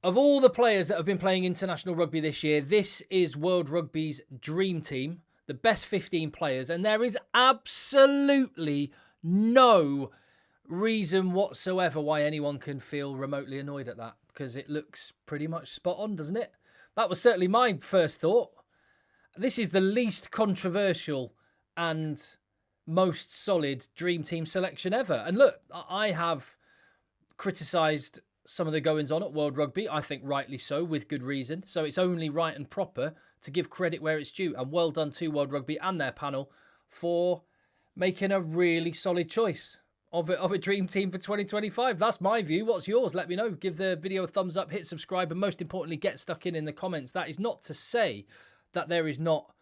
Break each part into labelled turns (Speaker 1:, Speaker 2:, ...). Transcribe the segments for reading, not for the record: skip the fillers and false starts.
Speaker 1: Of all the players that have been playing international rugby this year, this is World Rugby's dream team, the best 15 players, and there is absolutely no reason whatsoever why anyone can feel remotely annoyed at that, because it looks pretty much spot on, doesn't it? That was certainly my first thought. This is the least controversial and most solid dream team selection ever. And look, I have criticised some of the goings-on at World Rugby, I think rightly so, with good reason. So it's only right and proper to give credit where it's due. And well done to World Rugby and their panel for making a really solid choice of a dream team for 2025. That's my view. What's yours? Let me know. Give the video a thumbs up, hit subscribe, and most importantly, get stuck in the comments. That is not to say that there is not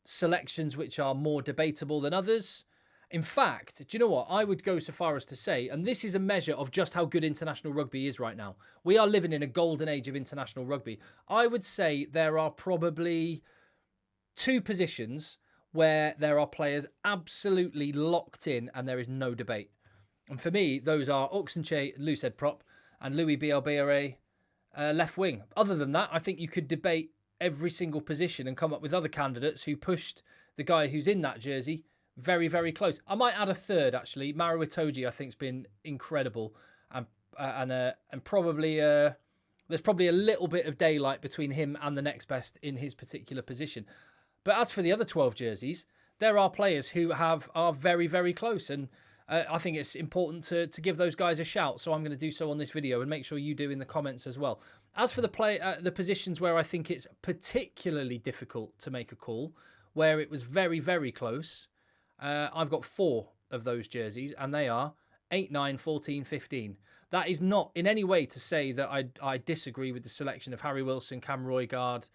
Speaker 1: selections which are more debatable than others. In fact, do you know what? I would go so far as to say, and this is a measure of just how good international rugby is right now. We are living in a golden age of international rugby. I would say there are probably 2 positions where there are players absolutely locked in and there is no debate. And for me, those are Oxenche, loose head prop, and Louis Bielbiere, left wing. Other than that, I think you could debate every single position and come up with other candidates who pushed the guy who's in that jersey very, very close. I might add a third, actually. Maro Itoje, I think, has been incredible. And probably there's probably a little bit of daylight between him and the next best in his particular position. But as for the other 12 jerseys, there are players who are very, very close. And I think it's important to give those guys a shout. So I'm going to do so on this video, and make sure you do in the comments as well. As for the positions where I think it's particularly difficult to make a call, where it was very, very close, I've got 4 of those jerseys, and they are 8, 9, 14, 15. That is not in any way to say that I disagree with the selection of Harry Wilson, Cam Roigard,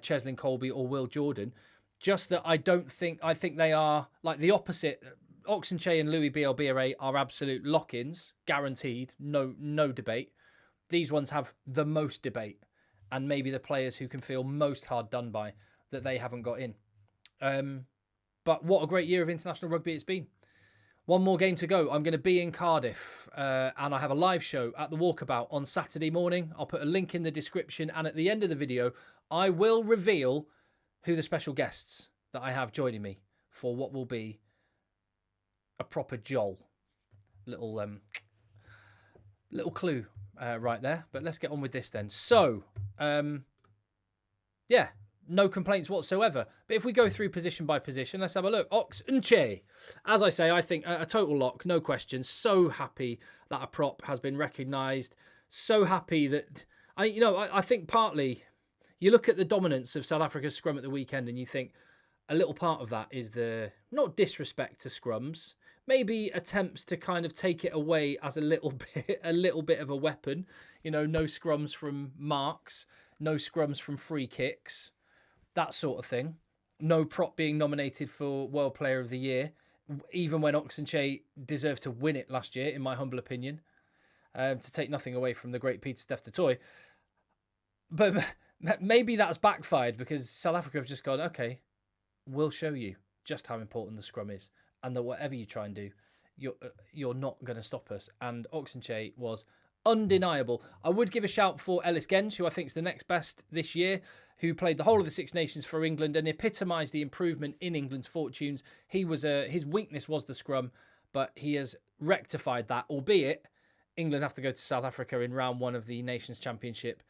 Speaker 1: Cheslin Colby, or Will Jordan. Just that I think they are like the opposite. Oxenche and Louis Bielbiere are absolute lock-ins, guaranteed, no debate. These ones have the most debate, and maybe the players who can feel most hard done by that they haven't got in. But what a great year of international rugby it's been. One more game to go. I'm going to be in Cardiff, and I have a live show at the Walkabout on Saturday morning. I'll put a link in the description, and at the end of the video, I will reveal who the special guests that I have joining me for what will be a proper joll. Little clue right there. But let's get on with this then. So, yeah. No complaints whatsoever. But if we go through position by position, let's have a look. Oxenche. As I say, I think a total lock, no questions. So happy that a prop has been recognised. So happy that... I think partly you look at the dominance of South Africa's scrum at the weekend and you think a little part of that is the... not disrespect to scrums. Maybe attempts to kind of take it away as a little bit of a weapon. No scrums from marks. No scrums from free kicks. That sort of thing. No prop being nominated for World Player of the Year, even when Oxenche deserved to win it last year, in my humble opinion, to take nothing away from the great Peter Steph Toy. But maybe that's backfired because South Africa have just gone, okay, we'll show you just how important the scrum is, and that whatever you try and do, you're not going to stop us. And Oxenche was undeniable. I would give a shout for Ellis Genge, who I think is the next best this year, who played the whole of the Six Nations for England and epitomised the improvement in England's fortunes. His weakness was the scrum, but he has rectified that, albeit England have to go to South Africa in round 1 of the Nations Championship,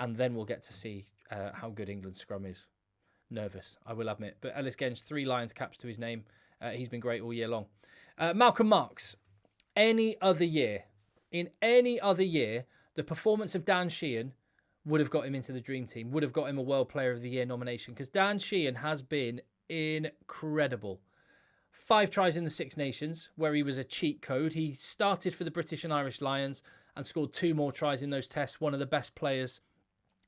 Speaker 1: and then we'll get to see how good England's scrum is. Nervous, I will admit. But Ellis Genge, 3 Lions caps to his name. He's been great all year long. Malcolm Marx, in any other year, the performance of Dan Sheehan would have got him into the dream team, would have got him a World Player of the Year nomination, because Dan Sheehan has been incredible. 5 tries in the Six Nations, where he was a cheat code. He started for the British and Irish Lions and scored 2 more tries in those tests, one of the best players.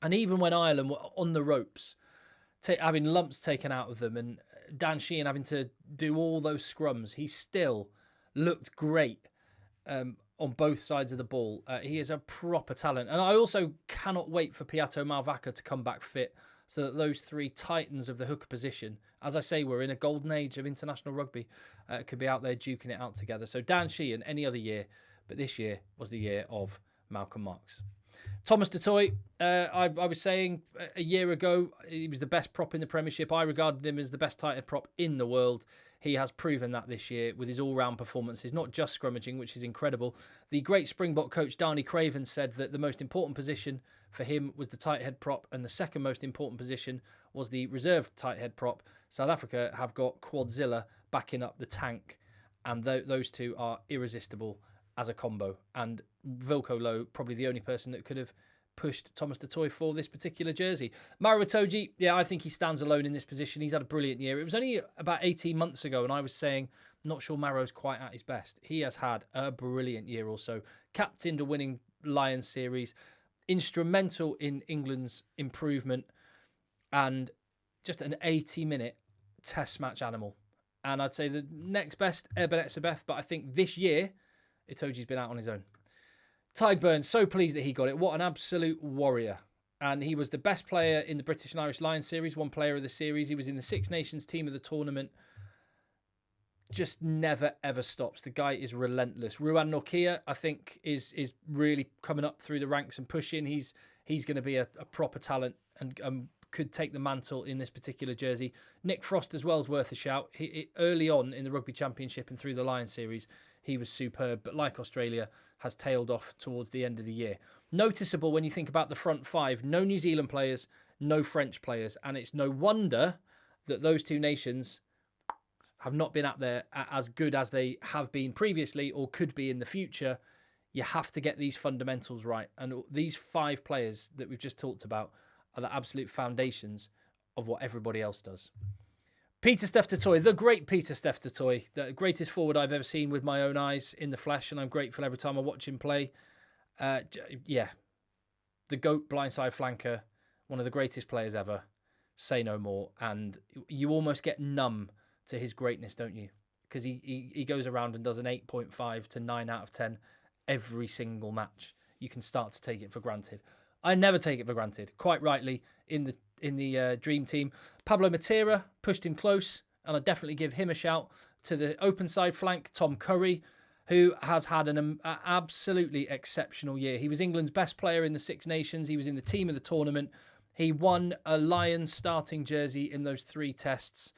Speaker 1: And even when Ireland were on the ropes, having lumps taken out of them, and Dan Sheehan having to do all those scrums, he still looked great. On both sides of the ball. He is a proper talent. And I also cannot wait for Piato Malvaca to come back fit so that those 3 titans of the hooker position, as I say, we're in a golden age of international rugby, could be out there duking it out together. So Dan Sheehan, any other year, but this year was the year of Malcolm Marx. Thomas Dutoit, I was saying a year ago, he was the best prop in the Premiership. I regarded him as the best tight head prop in the world. He has proven that this year with his all-round performances, not just scrummaging, which is incredible. The great Springbok coach, Darnie Craven, said that the most important position for him was the tight head prop, and the second most important position was the reserve tight head prop. South Africa have got Quadzilla backing up the tank, and those two are irresistible as a combo. And Wilco Low, probably the only person that could have pushed Thomas Dutoit for this particular jersey. Maro Itoje, yeah, I think he stands alone in this position. He's had a brilliant year. It was only about 18 months ago, and I was saying, not sure Maro's quite at his best. He has had a brilliant year also. Captained a winning Lions series, instrumental in England's improvement, and just an 80-minute test match animal. And I'd say the next best, Eben Etzebeth, but I think this year, Itoje's been out on his own. Tadhg, so pleased that he got it. What an absolute warrior. And he was the best player in the British and Irish Lions series, one player of the series. He was in the Six Nations team of the tournament. Just never, ever stops. The guy is relentless. Ruan Nokia, I think, is really coming up through the ranks and pushing. He's going to be a proper talent and could take the mantle in this particular jersey. Nick Frost as well is worth a shout. Early on in the Rugby Championship and through the Lions series, he was superb, but like Australia, has tailed off towards the end of the year. Noticeable when you think about the front five, no New Zealand players, no French players, and it's no wonder that those two nations have not been out there as good as they have been previously or could be in the future. You have to get these fundamentals right, and these five players that we've just talked about are the absolute foundations of what everybody else does. Pieter-Steph du Toit, the great Pieter-Steph du Toit, the greatest forward I've ever seen with my own eyes in the flesh, and I'm grateful every time I watch him play. The GOAT blindside flanker, one of the greatest players ever. Say no more. And you almost get numb to his greatness, don't you? Because he goes around and does an 8.5 to 9 out of 10 every single match. You can start to take it for granted. I never take it for granted. Quite rightly, in the dream team, Pablo Matera pushed him close, and I definitely give him a shout. To the open side flank, Tom Curry, who has had an absolutely exceptional year. He was England's best player in the Six Nations. He was in the team of the tournament. He won a Lions starting jersey in those 3 tests.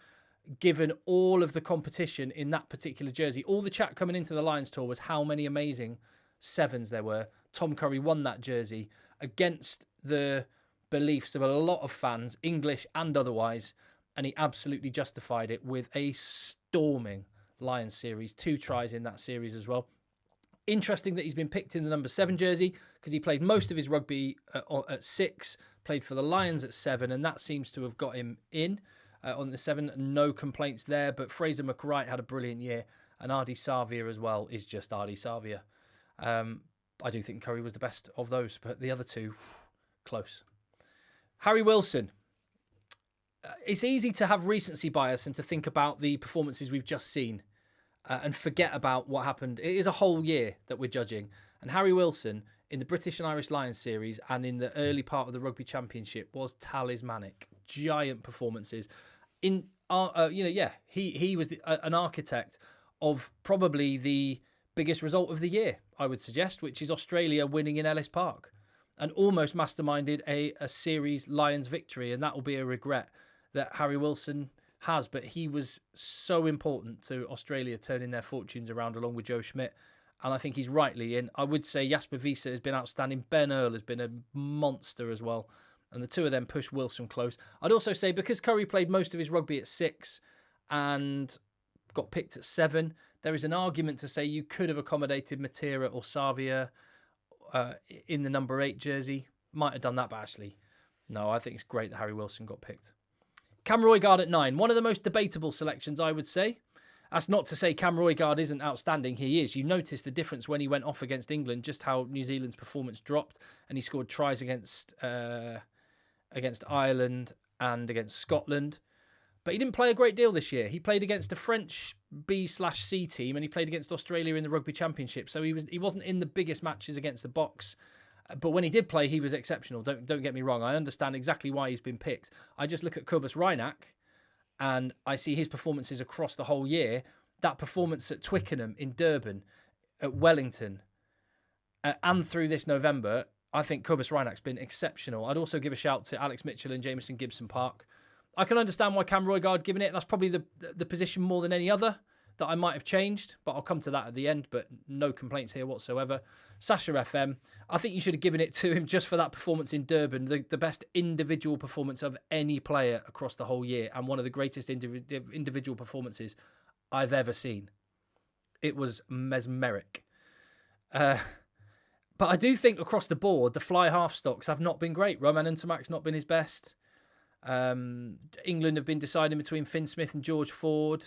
Speaker 1: Given all of the competition in that particular jersey, all the chat coming into the Lions tour was how many amazing 7s there were. Tom Curry won that jersey against the beliefs of a lot of fans, English and otherwise, and he absolutely justified it with a storming Lions series. 2 tries in that series as well. Interesting that he's been picked in the number 7 jersey because he played most of his rugby at 6, played for the Lions at 7, and that seems to have got him in on the 7. No complaints there, but Fraser McWright had a brilliant year, and Ardie Savia as well is just Ardie Savia. I do think Curry was the best of those, but the other 2, close. Harry Wilson. It's easy to have recency bias and to think about the performances we've just seen and forget about what happened. It is a whole year that we're judging. And Harry Wilson, in the British and Irish Lions series and in the early part of the Rugby Championship, was talismanic. Giant performances. He was an architect of probably the biggest result of the year, I would suggest, which is Australia winning in Ellis Park, and almost masterminded a series Lions victory, and that will be a regret that Harry Wilson has, but he was so important to Australia turning their fortunes around along with Joe Schmidt, and I think he's rightly in. I would say Jasper Wiese has been outstanding. Ben Earl has been a monster as well, and the two of them push Wilson close. I'd also say because Curry played most of his rugby at 6 and got picked at 7, there is an argument to say you could have accommodated Matera or Savia in the number 8 jersey. Might have done that, but actually, no, I think it's great that Harry Wilson got picked. Cam Roigard at 9. One of the most debatable selections, I would say. That's not to say Cam Roigard isn't outstanding. He is. You notice the difference when he went off against England, just how New Zealand's performance dropped, and he scored tries against Ireland and against Scotland. But he didn't play a great deal this year. He played against a French B/C team, and he played against Australia in the Rugby Championship. So he wasn't in the biggest matches against the Boks. But when he did play, he was exceptional. Don't get me wrong. I understand exactly why he's been picked. I just look at Cobus Reinach, and I see his performances across the whole year. That performance at Twickenham, in Durban, at Wellington, and through this November, I think Cobus Reinach's been exceptional. I'd also give a shout to Alex Mitchell and Jameson Gibson Park. I can understand why Cam Roygaard given it. That's probably the position more than any other that I might have changed, but I'll come to that at the end, but no complaints here whatsoever. Sasha FM, I think you should have given it to him just for that performance in Durban, the best individual performance of any player across the whole year, and one of the greatest individual performances I've ever seen. It was mesmeric. But I do think across the board, the fly half stocks have not been great. Roman Ntamak's not been his best. England have been deciding between Finn Smith and George Ford.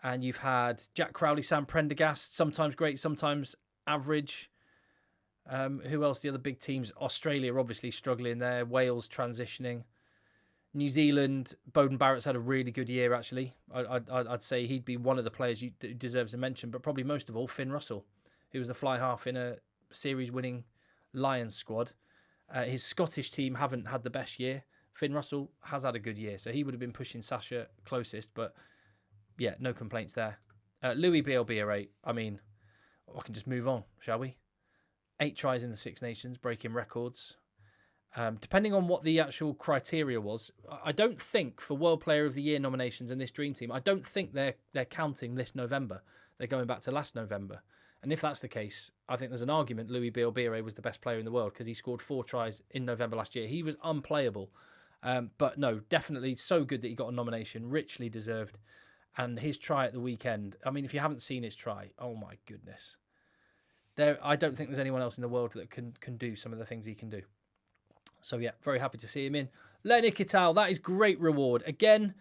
Speaker 1: And you've had Jack Crowley, Sam Prendergast, sometimes great, sometimes average. Who else? The other big teams. Australia obviously struggling there. Wales transitioning. New Zealand, Beauden Barrett's had a really good year, actually. I'd say he'd be one of the players who deserves a mention, but probably most of all, Finn Russell, who was the fly half in a series-winning Lions squad. His Scottish team haven't had the best year. Finn Russell has had a good year, so he would have been pushing Sasha closest, but yeah, no complaints there. Louis BLB, I mean, I can just move on, shall we? 8 tries in the Six Nations, breaking records. Depending on what the actual criteria was, I don't think for World Player of the Year nominations in this Dream Team, I don't think they're counting this November. They're going back to last November. And if that's the case, I think there's an argument Louis BLB was the best player in the world because he scored 4 tries in November last year. He was unplayable. But no, definitely so good that he got a nomination, richly deserved. And his try at the weekend, I mean, if you haven't seen his try, oh my goodness. I don't think there's anyone else in the world that can do some of the things he can do. So yeah, very happy to see him in. Lenny Kittal, that is great reward. Again,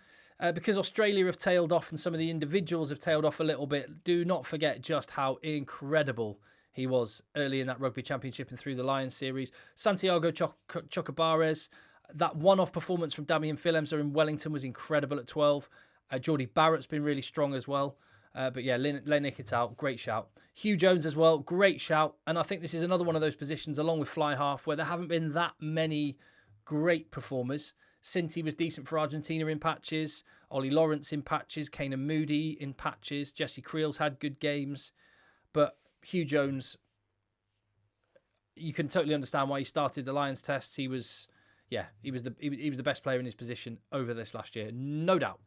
Speaker 1: because Australia have tailed off and some of the individuals have tailed off a little bit, do not forget just how incredible he was early in that Rugby Championship and through the Lions series. Santiago Chocobares, that one-off performance from Damian Phillemser in Wellington was incredible at 12. Geordie Barrett's been really strong as well. But yeah, Lenny Kittal, great shout. Hugh Jones as well, great shout. And I think this is another one of those positions, along with fly half, where there haven't been that many great performers. Cinti was decent for Argentina in patches. Ollie Lawrence in patches. Kanan Moody in patches. Jesse Creel's had good games. But Hugh Jones, you can totally understand why he started the Lions tests. He was the best player in his position over this last year, no doubt.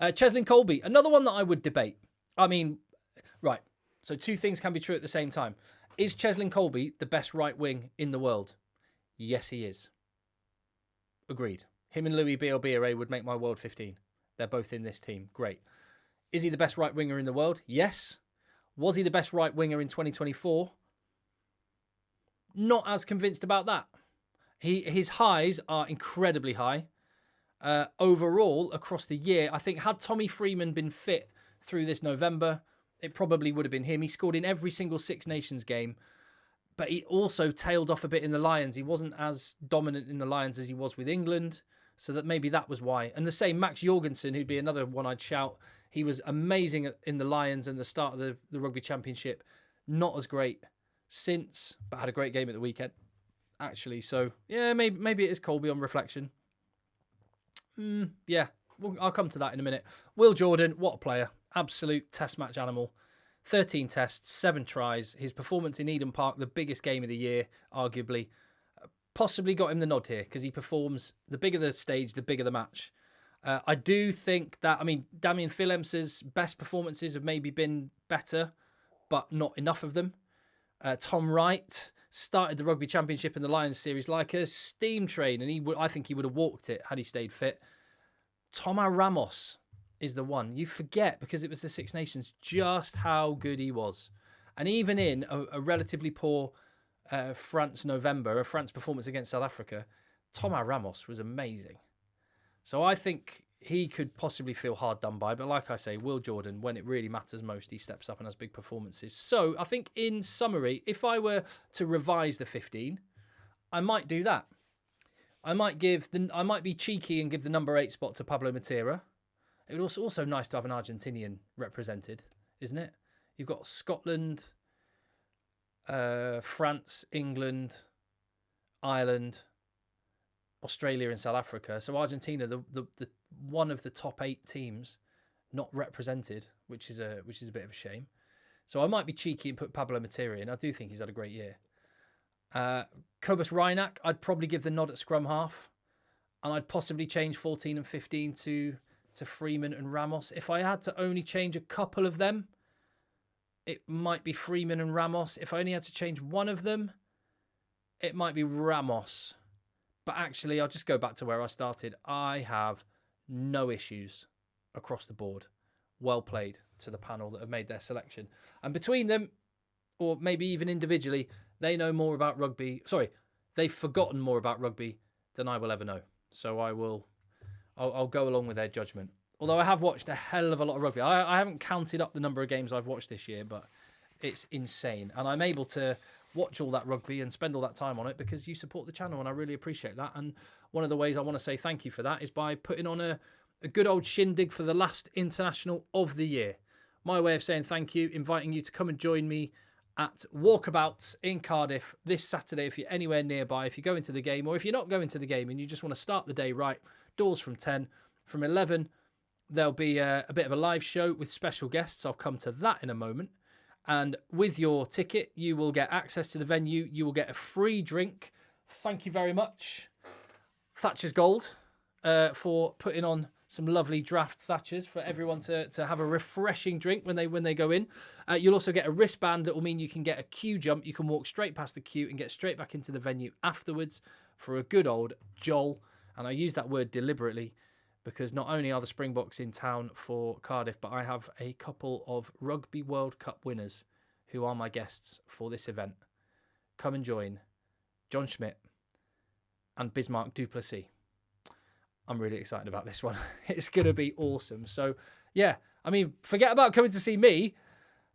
Speaker 1: Cheslin Colby, another one that I would debate. I mean, right, so 2 things can be true at the same time. Is Cheslin Colby the best right wing in the world? Yes, he is. Agreed. Him and Louis BLB would make my world 15. They're both in this team. Great. Is he the best right winger in the world? Yes. Was he the best right winger in 2024? Not as convinced about that. His highs are incredibly high. Overall, across the year, I think had Tommy Freeman been fit through this November, it probably would have been him. He scored in every single Six Nations game, but he also tailed off a bit in the Lions. He wasn't as dominant in the Lions as he was with England, so that maybe that was why. And the same, Max Jorgensen, who'd be another one I'd shout. He was amazing in the Lions and the start of the Rugby Championship. Not as great since, but had a great game at the weekend, actually. So, yeah, maybe it is Colby on reflection. Yeah, I'll come to that in a minute. Will Jordan, what a player. Absolute test match animal. 13 tests, 7 tries. His performance in Eden Park, the biggest game of the year, arguably, possibly got him the nod here because he performs, the bigger the stage, the bigger the match. I do think that, I mean, Damian Phillemser's best performances have maybe been better, but not enough of them. Tom Wright started the Rugby Championship in the Lions series like a steam train, and I think he would have walked it had he stayed fit. Toma Ramos is the one. You forget, because it was the Six Nations, just how good he was. And even in a relatively poor France performance against South Africa, Toma Ramos was amazing. So I think he could possibly feel hard done by. But like I say, Will Jordan, when it really matters most, he steps up and has big performances. So I think in summary, if I were to revise the 15, I might do that. I might be cheeky and give the number 8 spot to Pablo Matera. It would also nice to have an Argentinian represented, isn't it? You've got Scotland, France, England, Ireland, Australia and South Africa. So Argentina, the one of the top 8 teams not represented, which is a bit of a shame. So I might be cheeky and put Pablo Matera in. I do think he's had a great year. Cobus Reinach, I'd probably give the nod at scrum half. And I'd possibly change 14 and 15 to Freeman and Ramos. If I had to only change a couple of them, it might be Freeman and Ramos. If I only had to change one of them, it might be Ramos. But actually, I'll just go back to where I started. I have no issues across the board. Well played to the panel that have made their selection. And between them, or maybe even individually, they know more about rugby. Sorry, they've forgotten more about rugby than I will ever know. So I'll go along with their judgment. Although I have watched a hell of a lot of rugby. I haven't counted up the number of games I've watched this year, but it's insane. And I'm able to watch all that rugby and spend all that time on it because you support the channel, and I really appreciate that. And one of the ways I want to say thank you for that is by putting on a good old shindig for the last international of the year. My way of saying thank you, inviting you to come and join me at Walkabouts in Cardiff this Saturday if you're anywhere nearby, if you're going to the game, or if you're not going to the game and you just want to start the day right. Doors from 10. From 11, there'll be a bit of a live show with special guests. I'll come to that in a moment. And with your ticket, you will get access to the venue. You will get a free drink. Thank you very much, Thatchers Gold, for putting on some lovely draft Thatchers for everyone to have a refreshing drink when they go in. You'll also get a wristband that will mean you can get a queue jump. You can walk straight past the queue and get straight back into the venue afterwards for a good old joll. And I use that word deliberately because not only are the Springboks in town for Cardiff, but I have a couple of Rugby World Cup winners who are my guests for this event. Come and join John Schmidt and Bismarck Duplessis. I'm really excited about this one. It's going to be awesome. So, yeah, I mean, forget about coming to see me.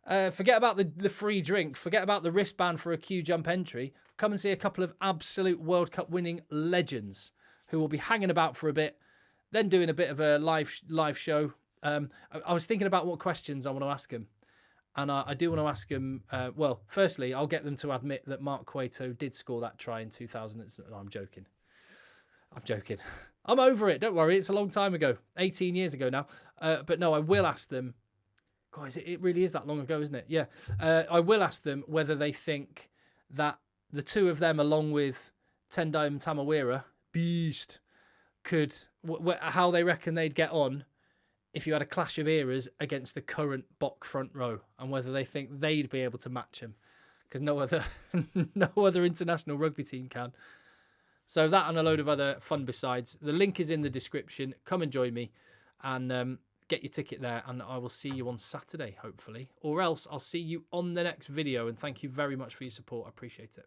Speaker 1: Forget about the free drink. Forget about the wristband for a queue jump entry. Come and see a couple of absolute World Cup winning legends who will be hanging about for a bit, then doing a bit of a live show. I was thinking about what questions I want to ask them. And I do want to ask them, well, firstly, I'll get them to admit that Mark Cueto did score that try in 2000. No, I'm joking. I'm over it. Don't worry. It's a long time ago. 18 years ago now. But no, I will ask them. Guys, it really is that long ago, isn't it? Yeah. I will ask them whether they think that the two of them, along with Tendai and Tamawira, beast, could... how they reckon they'd get on if you had a clash of eras against the current Bok front row, and whether they think they'd be able to match them. Because no other international rugby team can. So that and a load of other fun besides. The link is in the description. Come and join me and get your ticket there. And I will see you on Saturday, hopefully. Or else I'll see you on the next video. And thank you very much for your support. I appreciate it.